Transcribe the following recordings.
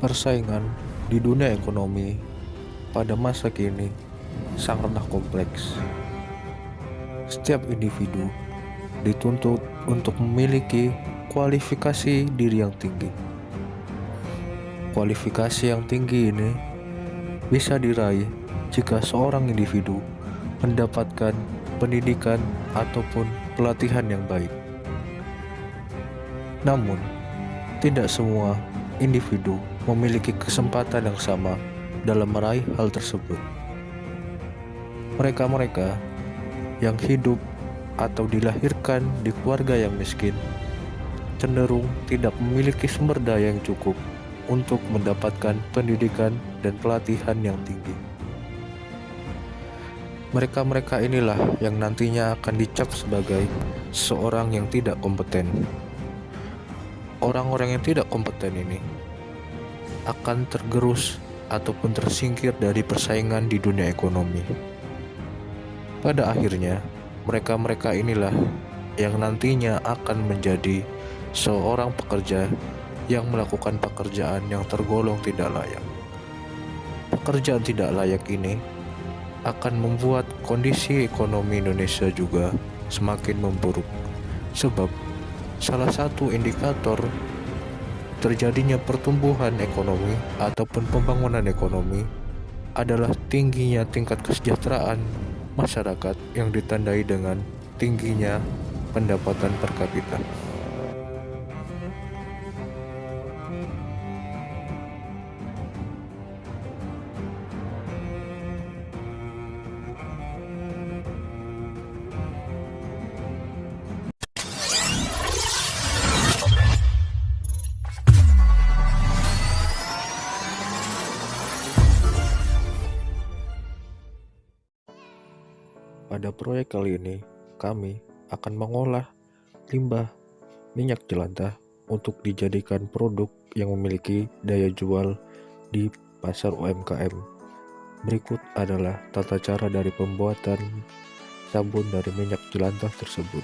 Persaingan di dunia ekonomi pada masa kini sangatlah kompleks. Setiap individu dituntut untuk memiliki kualifikasi diri yang tinggi. Kualifikasi yang tinggi ini bisa diraih jika seorang individu mendapatkan pendidikan ataupun pelatihan yang baik. Namun, tidak semua individu memiliki kesempatan yang sama dalam meraih hal tersebut. Mereka-mereka yang hidup atau dilahirkan di keluarga yang miskin cenderung tidak memiliki sumber daya yang cukup untuk mendapatkan pendidikan dan pelatihan yang tinggi. Mereka-mereka inilah yang nantinya akan dicap sebagai seorang yang tidak kompeten. Orang-orang yang tidak kompeten ini akan tergerus ataupun tersingkir dari persaingan di dunia ekonomi. Pada akhirnya, mereka-mereka inilah yang nantinya akan menjadi seorang pekerja yang melakukan pekerjaan yang tergolong tidak layak. Pekerjaan tidak layak ini akan membuat kondisi ekonomi Indonesia juga semakin memburuk, sebab salah satu indikator terjadinya pertumbuhan ekonomi ataupun pembangunan ekonomi adalah tingginya tingkat kesejahteraan masyarakat yang ditandai dengan tingginya pendapatan per kapita. Pada proyek kali ini, kami akan mengolah limbah minyak jelantah untuk dijadikan produk yang memiliki daya jual di pasar UMKM. Berikut adalah tata cara dari pembuatan sabun dari minyak jelantah tersebut.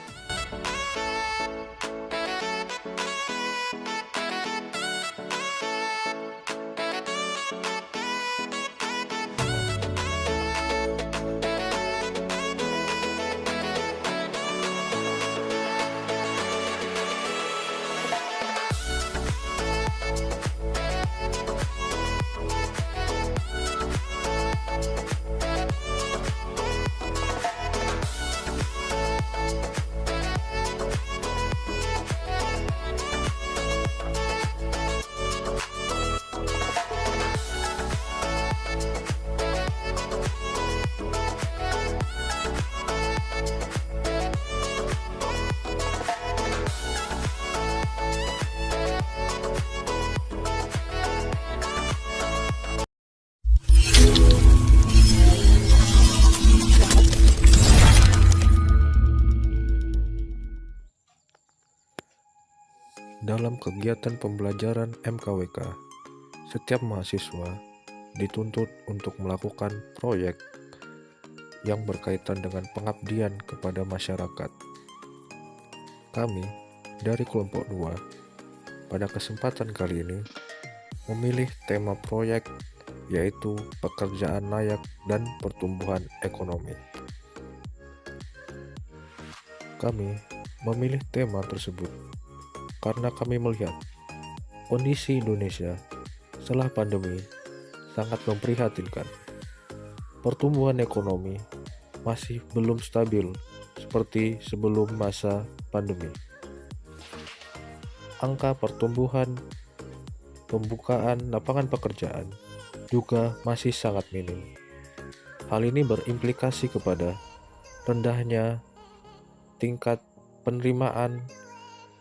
Dalam kegiatan pembelajaran MKWK, setiap mahasiswa dituntut untuk melakukan proyek yang berkaitan dengan pengabdian kepada masyarakat. Kami dari kelompok 2 pada kesempatan kali ini memilih tema proyek yaitu pekerjaan layak dan pertumbuhan ekonomi. Kami memilih tema tersebut karena kami melihat kondisi Indonesia setelah pandemi sangat memprihatinkan. Pertumbuhan ekonomi masih belum stabil seperti sebelum masa pandemi. Angka pertumbuhan pembukaan lapangan pekerjaan juga masih sangat minim. Hal ini berimplikasi kepada rendahnya tingkat penerimaan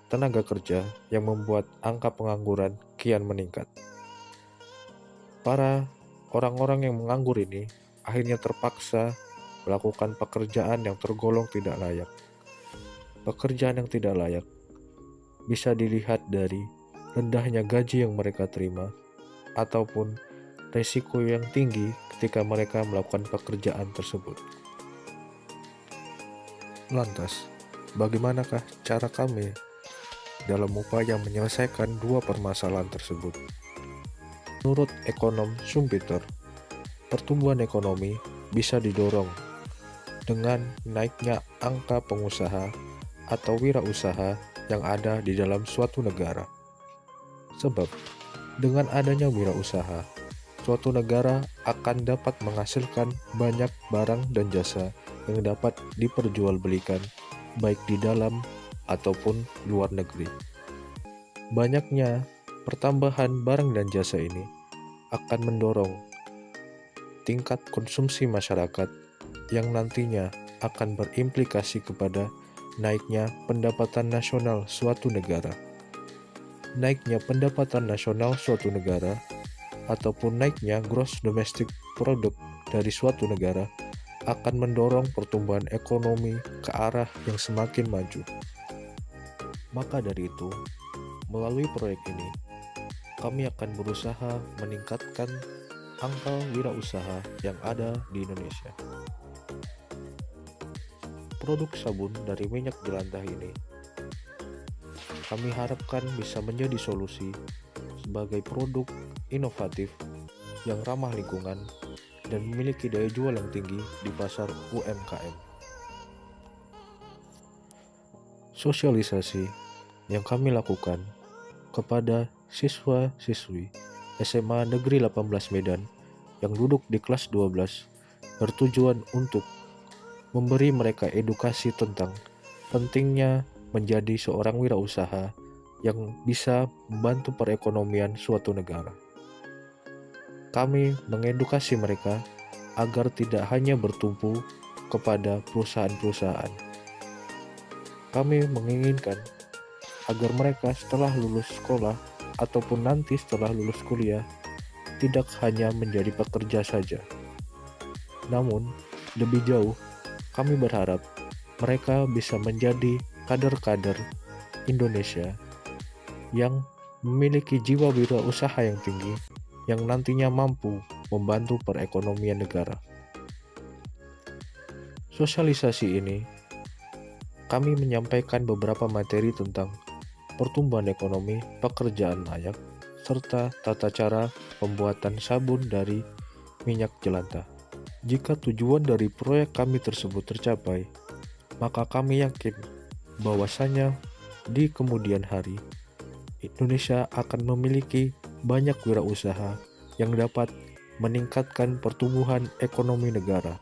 tenaga kerja yang membuat angka pengangguran kian meningkat. Para orang-orang yang menganggur ini akhirnya terpaksa melakukan pekerjaan yang tergolong tidak layak. Pekerjaan yang tidak layak bisa dilihat dari rendahnya gaji yang mereka terima ataupun risiko yang tinggi ketika mereka melakukan pekerjaan tersebut. Lantas, bagaimanakah cara kami dalam upaya menyelesaikan dua permasalahan tersebut? Menurut ekonom Schumpeter, pertumbuhan ekonomi bisa didorong dengan naiknya angka pengusaha atau wirausaha yang ada di dalam suatu negara. Sebab, dengan adanya wirausaha, suatu negara akan dapat menghasilkan banyak barang dan jasa yang dapat diperjualbelikan baik di dalam ataupun luar negeri. Banyaknya pertambahan barang dan jasa ini akan mendorong tingkat konsumsi masyarakat yang nantinya akan berimplikasi kepada naiknya pendapatan nasional suatu negara. Naiknya pendapatan nasional suatu negara ataupun naiknya gross domestic product dari suatu negara akan mendorong pertumbuhan ekonomi ke arah yang semakin maju. Maka dari itu, melalui proyek ini, kami akan berusaha meningkatkan angka wirausaha yang ada di Indonesia. Produk sabun dari minyak jelantah ini kami harapkan bisa menjadi solusi sebagai produk inovatif yang ramah lingkungan dan memiliki daya jual yang tinggi di pasar UMKM. Sosialisasi yang kami lakukan kepada siswa-siswi SMA Negeri 18 Medan yang duduk di kelas 12 bertujuan untuk memberi mereka edukasi tentang pentingnya menjadi seorang wirausaha yang bisa membantu perekonomian suatu negara. Kami mengedukasi mereka agar tidak hanya bertumpu kepada perusahaan-perusahaan. Kami menginginkan agar mereka setelah lulus sekolah ataupun nanti setelah lulus kuliah tidak hanya menjadi pekerja saja. Namun, lebih jauh, kami berharap mereka bisa menjadi kader-kader Indonesia yang memiliki jiwa wirausaha yang tinggi yang nantinya mampu membantu perekonomian negara. Sosialisasi ini, kami menyampaikan beberapa materi tentang pertumbuhan ekonomi, pekerjaan layak, serta tata cara pembuatan sabun dari minyak jelantah. Jika tujuan dari proyek kami tersebut tercapai, maka kami yakin bahwasanya di kemudian hari, Indonesia akan memiliki banyak wirausaha yang dapat meningkatkan pertumbuhan ekonomi negara.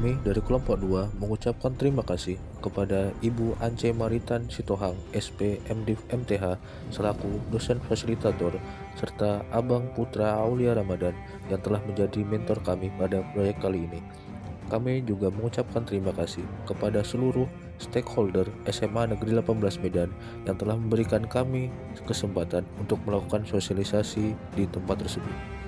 Kami dari kelompok 2 mengucapkan terima kasih kepada Ibu Ance Maritan Sitohang, SP MDiv MTH selaku dosen fasilitator, serta Abang Putra Aulia Ramadan yang telah menjadi mentor kami pada proyek kali ini. Kami juga mengucapkan terima kasih kepada seluruh stakeholder SMA Negeri 18 Medan yang telah memberikan kami kesempatan untuk melakukan sosialisasi di tempat tersebut.